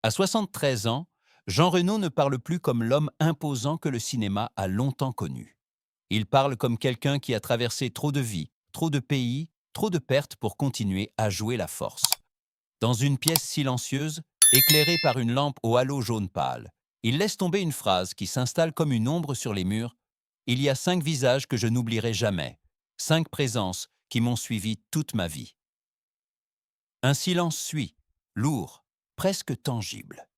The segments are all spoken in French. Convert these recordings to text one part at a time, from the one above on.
À 73 ans, Jean Reno ne parle plus comme l'homme imposant que le cinéma a longtemps connu. Il parle comme quelqu'un qui a traversé trop de vies, trop de pays, trop de pertes pour continuer à jouer la force. Dans une pièce silencieuse, éclairée par une lampe au halo jaune pâle, il laisse tomber une phrase qui s'installe comme une ombre sur les murs. Il y a 5 visages que je n'oublierai jamais, 5 présences qui m'ont suivi toute ma vie. Un silence suit, lourd, presque tangible.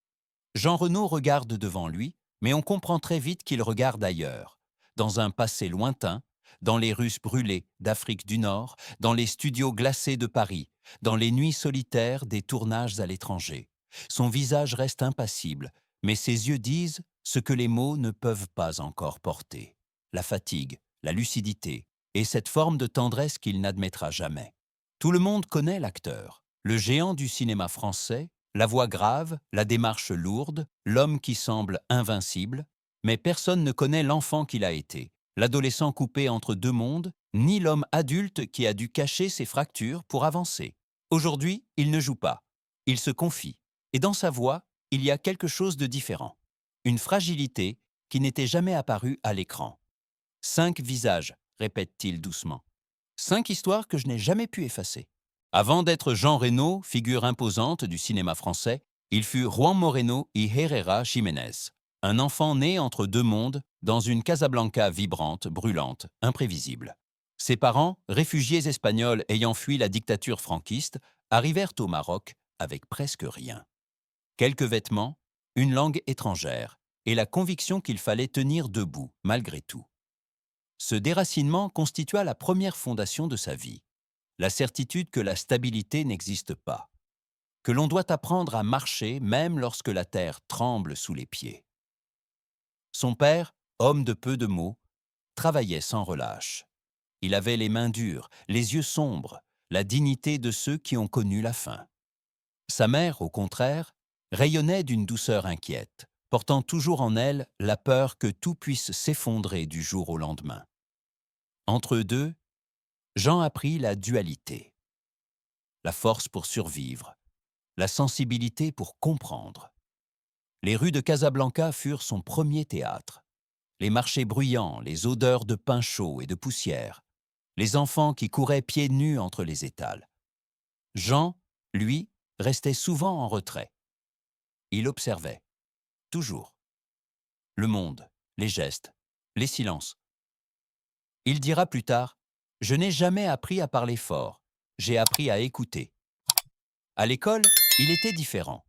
Jean Reno regarde devant lui, mais on comprend très vite qu'il regarde ailleurs, dans un passé lointain, dans les Russes brûlées d'Afrique du Nord, dans les studios glacés de Paris, dans les nuits solitaires des tournages à l'étranger. Son visage reste impassible, mais ses yeux disent ce que les mots ne peuvent pas encore porter. La fatigue, la lucidité, et cette forme de tendresse qu'il n'admettra jamais. Tout le monde connaît l'acteur, le géant du cinéma français, la voix grave, la démarche lourde, l'homme qui semble invincible, mais personne ne connaît l'enfant qu'il a été, l'adolescent coupé entre deux mondes, ni l'homme adulte qui a dû cacher ses fractures pour avancer. Aujourd'hui, il ne joue pas, il se confie, et dans sa voix, il y a quelque chose de différent, une fragilité qui n'était jamais apparue à l'écran. 5 visages, répète-t-il doucement. 5 histoires que je n'ai jamais pu effacer. Avant d'être Jean Reno, figure imposante du cinéma français, il fut Juan Moreno y Herrera Jiménez, un enfant né entre deux mondes, dans une Casablanca vibrante, brûlante, imprévisible. Ses parents, réfugiés espagnols ayant fui la dictature franquiste, arrivèrent au Maroc avec presque rien. Quelques vêtements, une langue étrangère et la conviction qu'il fallait tenir debout malgré tout. Ce déracinement constitua la première fondation de sa vie, la certitude que la stabilité n'existe pas, que l'on doit apprendre à marcher même lorsque la terre tremble sous les pieds. Son père, homme de peu de mots, travaillait sans relâche. Il avait les mains dures, les yeux sombres, la dignité de ceux qui ont connu la faim. Sa mère, au contraire, rayonnait d'une douceur inquiète, portant toujours en elle la peur que tout puisse s'effondrer du jour au lendemain. Entre eux deux, Jean apprit la dualité, la force pour survivre, la sensibilité pour comprendre. Les rues de Casablanca furent son premier théâtre. Les marchés bruyants, les odeurs de pain chaud et de poussière, les enfants qui couraient pieds nus entre les étals. Jean, lui, restait souvent en retrait. Il observait, toujours, le monde, les gestes, les silences. Il dira plus tard, « Je n'ai jamais appris à parler fort, j'ai appris à écouter. » À l'école, il était différent.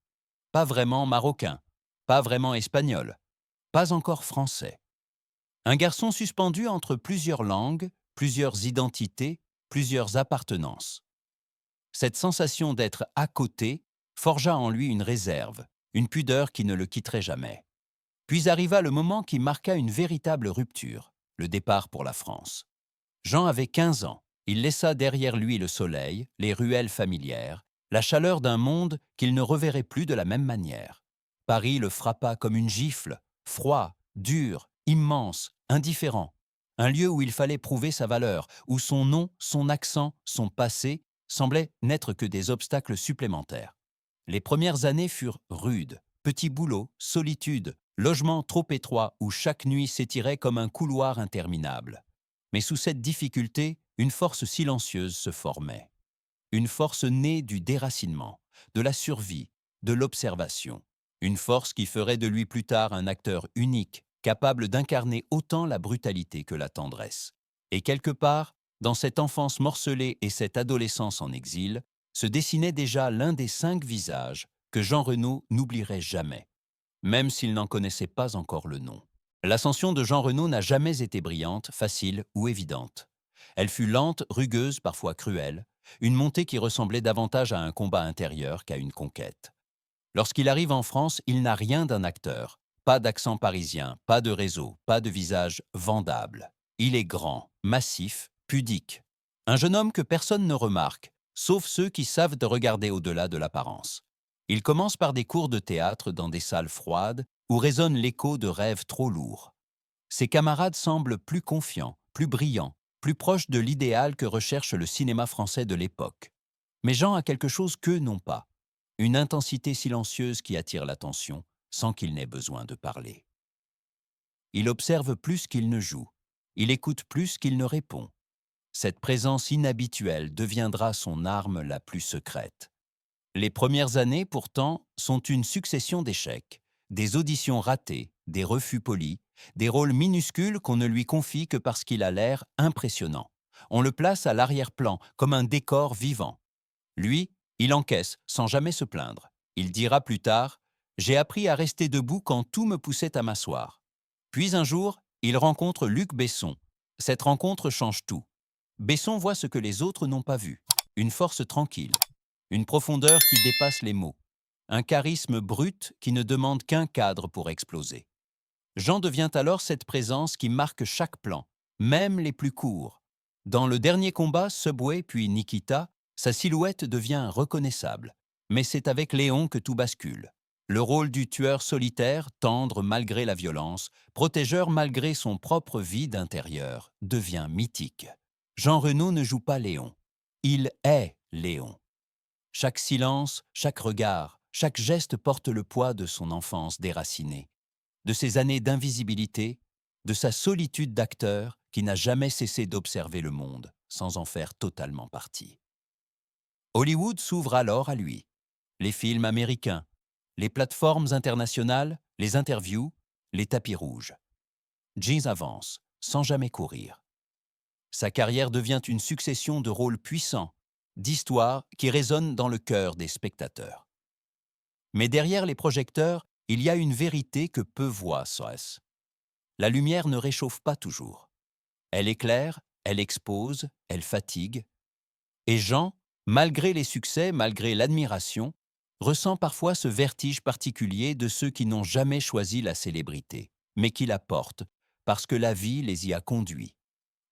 Pas vraiment marocain, pas vraiment espagnol, pas encore français. Un garçon suspendu entre plusieurs langues, plusieurs identités, plusieurs appartenances. Cette sensation d'être à côté forgea en lui une réserve, une pudeur qui ne le quitterait jamais. Puis arriva le moment qui marqua une véritable rupture, le départ pour la France. Jean avait 15 ans. Il laissa derrière lui le soleil, les ruelles familières, la chaleur d'un monde qu'il ne reverrait plus de la même manière. Paris le frappa comme une gifle, froid, dur, immense, indifférent. Un lieu où il fallait prouver sa valeur, où son nom, son accent, son passé semblaient n'être que des obstacles supplémentaires. Les premières années furent rudes. Petits boulots, solitude, logement trop étroit où chaque nuit s'étirait comme un couloir interminable. Mais sous cette difficulté, une force silencieuse se formait. Une force née du déracinement, de la survie, de l'observation. Une force qui ferait de lui plus tard un acteur unique, capable d'incarner autant la brutalité que la tendresse. Et quelque part, dans cette enfance morcelée et cette adolescence en exil, se dessinait déjà l'un des 5 visages que Jean Reno n'oublierait jamais, même s'il n'en connaissait pas encore le nom. L'ascension de Jean Reno n'a jamais été brillante, facile ou évidente. Elle fut lente, rugueuse, parfois cruelle, une montée qui ressemblait davantage à un combat intérieur qu'à une conquête. Lorsqu'il arrive en France, il n'a rien d'un acteur. Pas d'accent parisien, pas de réseau, pas de visage vendable. Il est grand, massif, pudique. Un jeune homme que personne ne remarque, sauf ceux qui savent de regarder au-delà de l'apparence. Il commence par des cours de théâtre dans des salles froides où résonne l'écho de rêves trop lourds. Ses camarades semblent plus confiants, plus brillants, plus proches de l'idéal que recherche le cinéma français de l'époque. Mais Jean a quelque chose qu'eux n'ont pas. une intensité silencieuse qui attire l'attention sans qu'il n'ait besoin de parler. Il observe plus qu'il ne joue. Il écoute plus qu'il ne répond. Cette présence inhabituelle deviendra son arme la plus secrète. Les premières années, pourtant, sont une succession d'échecs, des auditions ratées, des refus polis, des rôles minuscules qu'on ne lui confie que parce qu'il a l'air impressionnant. On le place à l'arrière-plan, comme un décor vivant. Lui, il encaisse sans jamais se plaindre. Il dira plus tard « J'ai appris à rester debout quand tout me poussait à m'asseoir ». Puis un jour, il rencontre Luc Besson. Cette rencontre change tout. Besson voit ce que les autres n'ont pas vu. Une force tranquille, une profondeur qui dépasse les mots, un charisme brut qui ne demande qu'un cadre pour exploser. Jean devient alors cette présence qui marque chaque plan, même les plus courts. Dans le dernier combat, Subway puis Nikita, sa silhouette devient reconnaissable. Mais c'est avec Léon que tout bascule. Le rôle du tueur solitaire, tendre malgré la violence, protégeur malgré son propre vide intérieur, devient mythique. Jean Reno ne joue pas Léon. Il est Léon. Chaque silence, chaque regard, chaque geste porte le poids de son enfance déracinée, de ses années d'invisibilité, de sa solitude d'acteur qui n'a jamais cessé d'observer le monde sans en faire totalement partie. Hollywood s'ouvre alors à lui. Les films américains, les plateformes internationales, les interviews, les tapis rouges. Jeans avance, sans jamais courir. Sa carrière devient une succession de rôles puissants, d'histoires qui résonnent dans le cœur des spectateurs. Mais derrière les projecteurs, il y a une vérité que peu voient Soares. La lumière ne réchauffe pas toujours. Elle éclaire, elle expose, elle fatigue. Et Jean, malgré les succès, malgré l'admiration, ressent parfois ce vertige particulier de ceux qui n'ont jamais choisi la célébrité, mais qui la portent parce que la vie les y a conduits.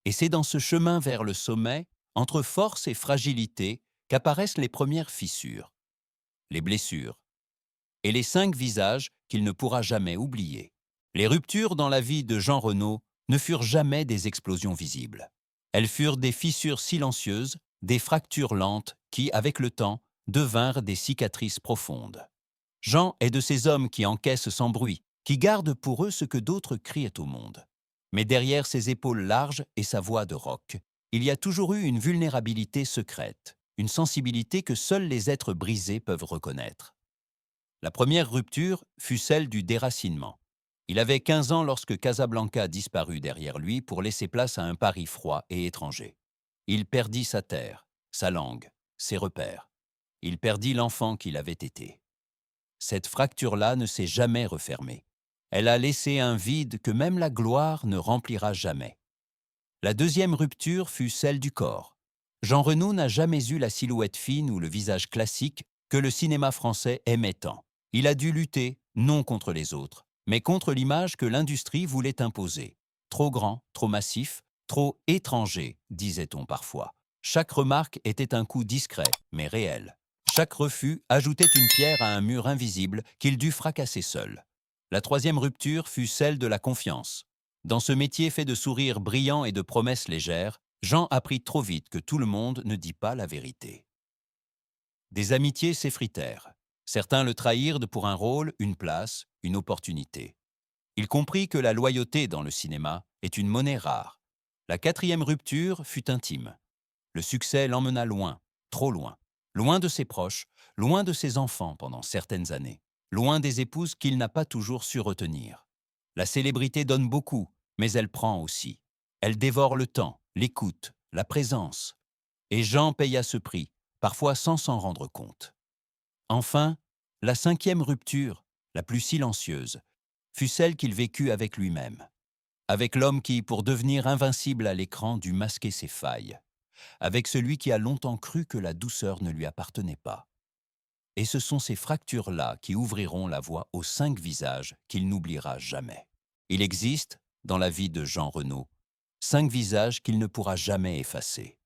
Et c'est dans ce chemin vers le sommet, entre force et fragilité, qu'apparaissent les premières fissures, les blessures, et les 5 visages qu'il ne pourra jamais oublier. Les ruptures dans la vie de Jean Reno ne furent jamais des explosions visibles. Elles furent des fissures silencieuses, des fractures lentes qui, avec le temps, devinrent des cicatrices profondes. Jean est de ces hommes qui encaissent sans bruit, qui gardent pour eux ce que d'autres crient au monde. Mais derrière ses épaules larges et sa voix de roc, il y a toujours eu une vulnérabilité secrète, une sensibilité que seuls les êtres brisés peuvent reconnaître. La première rupture fut celle du déracinement. Il avait 15 ans lorsque Casablanca disparut derrière lui pour laisser place à un Paris froid et étranger. Il perdit sa terre, sa langue, ses repères. Il perdit l'enfant qu'il avait été. Cette fracture-là ne s'est jamais refermée. Elle a laissé un vide que même la gloire ne remplira jamais. La deuxième rupture fut celle du corps. Jean Reno n'a jamais eu la silhouette fine ou le visage classique que le cinéma français aimait tant. Il a dû lutter, non contre les autres, mais contre l'image que l'industrie voulait imposer. Trop grand, trop massif, trop étranger, disait-on parfois. Chaque remarque était un coup discret, mais réel. Chaque refus ajoutait une pierre à un mur invisible qu'il dut fracasser seul. La troisième rupture fut celle de la confiance. Dans ce métier fait de sourires brillants et de promesses légères, Jean apprit trop vite que tout le monde ne dit pas la vérité. Des amitiés s'effritèrent. Certains le trahirent pour un rôle, une place, une opportunité. Il comprit que la loyauté dans le cinéma est une monnaie rare. La quatrième rupture fut intime. Le succès l'emmena loin, trop loin. Loin de ses proches, loin de ses enfants pendant certaines années. Loin des épouses qu'il n'a pas toujours su retenir. La célébrité donne beaucoup, mais elle prend aussi. Elle dévore le temps, l'écoute, la présence. Et Jean paya ce prix, parfois sans s'en rendre compte. Enfin, la cinquième rupture, la plus silencieuse, fut celle qu'il vécut avec lui-même. Avec l'homme qui, pour devenir invincible à l'écran, dut masquer ses failles. Avec celui qui a longtemps cru que la douceur ne lui appartenait pas. Et ce sont ces fractures-là qui ouvriront la voie aux 5 visages qu'il n'oubliera jamais. Il existe, dans la vie de Jean Reno, 5 visages qu'il ne pourra jamais effacer.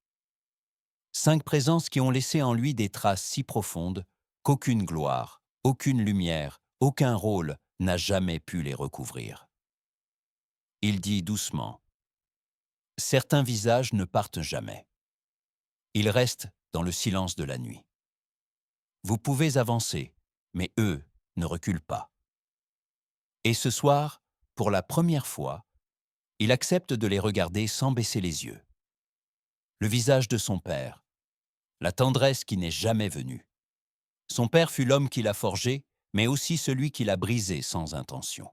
5 présences qui ont laissé en lui des traces si profondes qu'aucune gloire, aucune lumière, aucun rôle n'a jamais pu les recouvrir. Il dit doucement « Certains visages ne partent jamais. Ils restent dans le silence de la nuit. » Vous pouvez avancer, mais eux ne reculent pas. Et ce soir, pour la première fois, il accepte de les regarder sans baisser les yeux. Le visage de son père, la tendresse qui n'est jamais venue. Son père fut l'homme qui l'a forgé, mais aussi celui qui l'a brisé sans intention.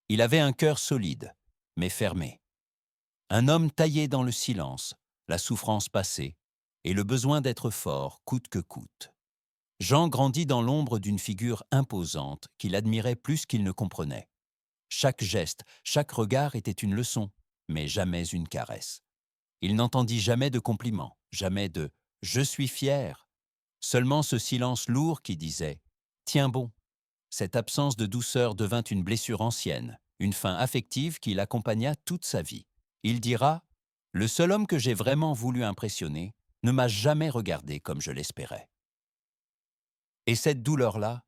Il avait un cœur solide, mais fermé. Un homme taillé dans le silence, la souffrance passée, et le besoin d'être fort coûte que coûte. Jean grandit dans l'ombre d'une figure imposante qu'il admirait plus qu'il ne comprenait. Chaque geste, chaque regard était une leçon, mais jamais une caresse. Il n'entendit jamais de compliments, jamais de « je suis fier », seulement ce silence lourd qui disait « tiens bon ». Cette absence de douceur devint une blessure ancienne, une fin affective qui l'accompagna toute sa vie. Il dira « le seul homme que j'ai vraiment voulu impressionner ne m'a jamais regardé comme je l'espérais ». Et cette douleur-là,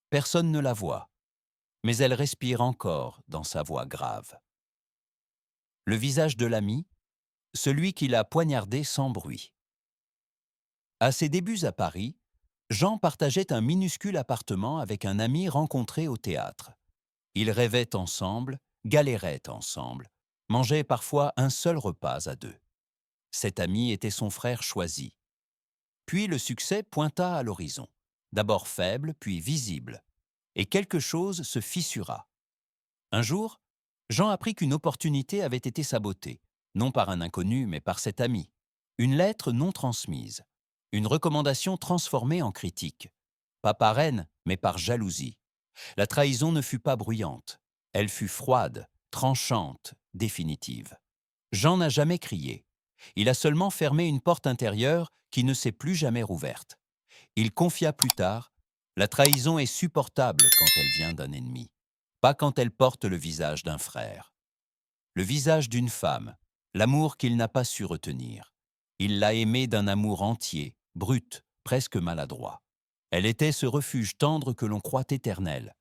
personne ne la voit, mais elle respire encore dans sa voix grave. Le visage de l'ami, celui qui l'a poignardé sans bruit. À ses débuts à Paris, Jean partageait un minuscule appartement avec un ami rencontré au théâtre. Ils rêvaient ensemble, galéraient ensemble, mangeaient parfois un seul repas à deux. Cet ami était son frère choisi. Puis le succès pointa à l'horizon, d'abord faible, puis visible, et quelque chose se fissura. Un jour, Jean apprit qu'une opportunité avait été sabotée, non par un inconnu, mais par cet ami. Une lettre non transmise, une recommandation transformée en critique. Pas par haine, mais par jalousie. La trahison ne fut pas bruyante. Elle fut froide, tranchante, définitive. Jean n'a jamais crié. Il a seulement fermé une porte intérieure qui ne s'est plus jamais rouverte. Il confia plus tard « La trahison est supportable quand elle vient d'un ennemi, pas quand elle porte le visage d'un frère. Le visage d'une femme, l'amour qu'il n'a pas su retenir. Il l'a aimée d'un amour entier, brut, presque maladroit. Elle était ce refuge tendre que l'on croit éternel.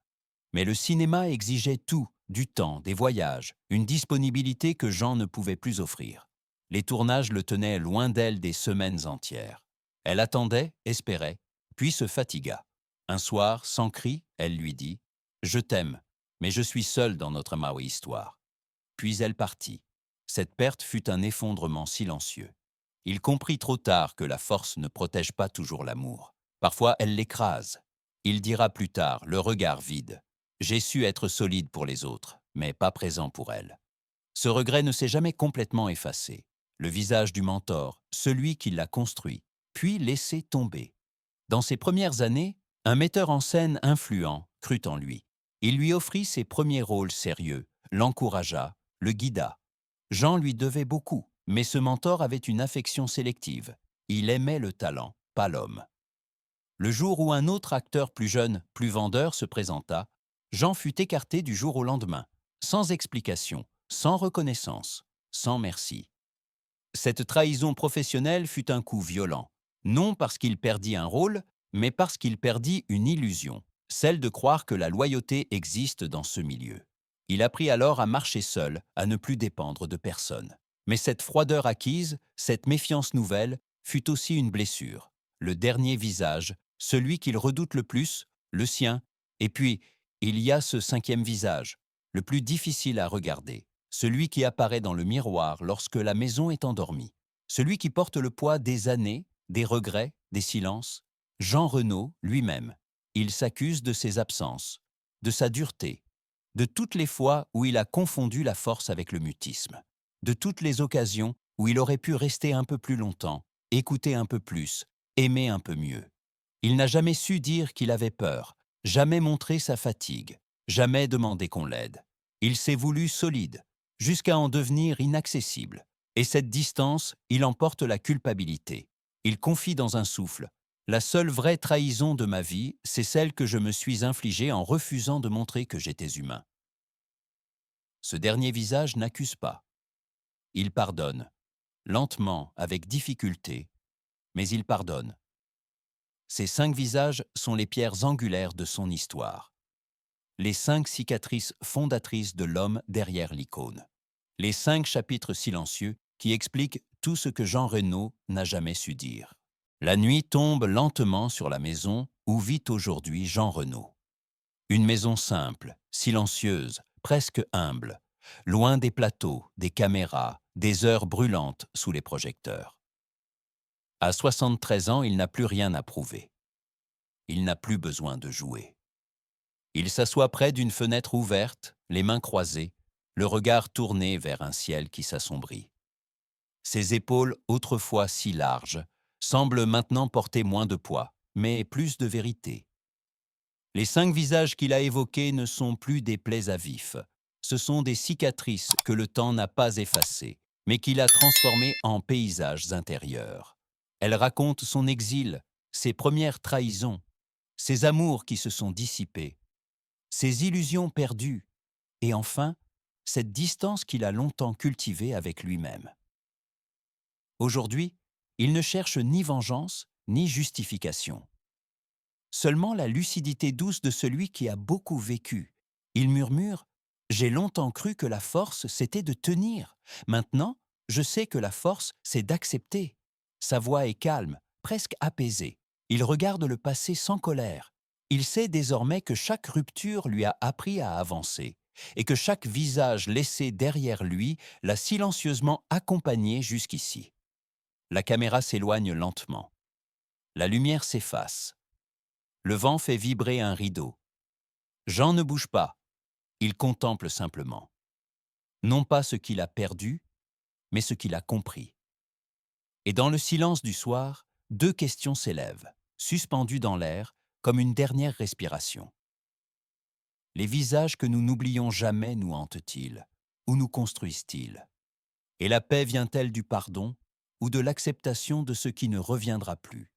Mais le cinéma exigeait tout, du temps, des voyages, une disponibilité que Jean ne pouvait plus offrir. Les tournages le tenaient loin d'elle des semaines entières. Elle attendait, espérait, puis se fatigua. Un soir, sans cri, elle lui dit « Je t'aime, mais je suis seule dans notre Maui histoire ». Puis elle partit. Cette perte fut un effondrement silencieux. Il comprit trop tard que la force ne protège pas toujours l'amour. Parfois, elle l'écrase. Il dira plus tard, le regard vide « J'ai su être solide pour les autres, mais pas présent pour elle ». Ce regret ne s'est jamais complètement effacé. Le visage du mentor, celui qui l'a construit, puis laissé tomber. Dans ses premières années, un metteur en scène influent crut en lui. Il lui offrit ses premiers rôles sérieux, l'encouragea, le guida. Jean lui devait beaucoup, mais ce mentor avait une affection sélective. Il aimait le talent, pas l'homme. Le jour où un autre acteur plus jeune, plus vendeur se présenta, Jean fut écarté du jour au lendemain, sans explication, sans reconnaissance, sans merci. Cette trahison professionnelle fut un coup violent, non parce qu'il perdit un rôle, mais parce qu'il perdit une illusion, celle de croire que la loyauté existe dans ce milieu. Il apprit alors à marcher seul, à ne plus dépendre de personne. Mais cette froideur acquise, cette méfiance nouvelle, fut aussi une blessure. Le dernier visage, celui qu'il redoute le plus, le sien, et puis, il y a ce cinquième visage, le plus difficile à regarder, celui qui apparaît dans le miroir lorsque la maison est endormie, celui qui porte le poids des années, des regrets, des silences. Jean Renaud lui-même, il s'accuse de ses absences, de sa dureté, de toutes les fois où il a confondu la force avec le mutisme, de toutes les occasions où il aurait pu rester un peu plus longtemps, écouter un peu plus, aimer un peu mieux. Il n'a jamais su dire qu'il avait peur, jamais montré sa fatigue, jamais demandé qu'on l'aide. Il s'est voulu solide, jusqu'à en devenir inaccessible. Et cette distance, il en porte la culpabilité. Il confie dans un souffle « La seule vraie trahison de ma vie, c'est celle que je me suis infligée en refusant de montrer que j'étais humain. » Ce dernier visage n'accuse pas. Il pardonne, lentement, avec difficulté, mais il pardonne. Ces 5 visages sont les pierres angulaires de son histoire. Les 5 cicatrices fondatrices de l'homme derrière l'icône. Les 5 chapitres silencieux qui expliquent tout ce que Jean Renaud n'a jamais su dire. La nuit tombe lentement sur la maison où vit aujourd'hui Jean Renaud. Une maison simple, silencieuse, presque humble, loin des plateaux, des caméras, des heures brûlantes sous les projecteurs. À 73 ans, il n'a plus rien à prouver. Il n'a plus besoin de jouer. Il s'assoit près d'une fenêtre ouverte, les mains croisées, le regard tourné vers un ciel qui s'assombrit. Ses épaules, autrefois si larges, semblent maintenant porter moins de poids, mais plus de vérité. Les 5 visages qu'il a évoqués ne sont plus des plaies à vif. Ce sont des cicatrices que le temps n'a pas effacées, mais qu'il a transformées en paysages intérieurs. Elles racontent son exil, ses premières trahisons, ses amours qui se sont dissipés, ses illusions perdues, et enfin, cette distance qu'il a longtemps cultivée avec lui-même. Aujourd'hui, il ne cherche ni vengeance, ni justification. Seulement la lucidité douce de celui qui a beaucoup vécu. Il murmure « J'ai longtemps cru que la force, c'était de tenir. Maintenant, je sais que la force, c'est d'accepter. » Sa voix est calme, presque apaisée. Il regarde le passé sans colère. Il sait désormais que chaque rupture lui a appris à avancer et que chaque visage laissé derrière lui l'a silencieusement accompagné jusqu'ici. La caméra s'éloigne lentement. La lumière s'efface. Le vent fait vibrer un rideau. Jean ne bouge pas. Il contemple simplement. Non pas ce qu'il a perdu, mais ce qu'il a compris. Et dans le silence du soir, 2 questions s'élèvent, suspendues dans l'air, comme une dernière respiration. Les visages que nous n'oublions jamais nous hantent-ils, ou nous construisent-ils? Et la paix vient-elle du pardon, ou de l'acceptation de ce qui ne reviendra plus?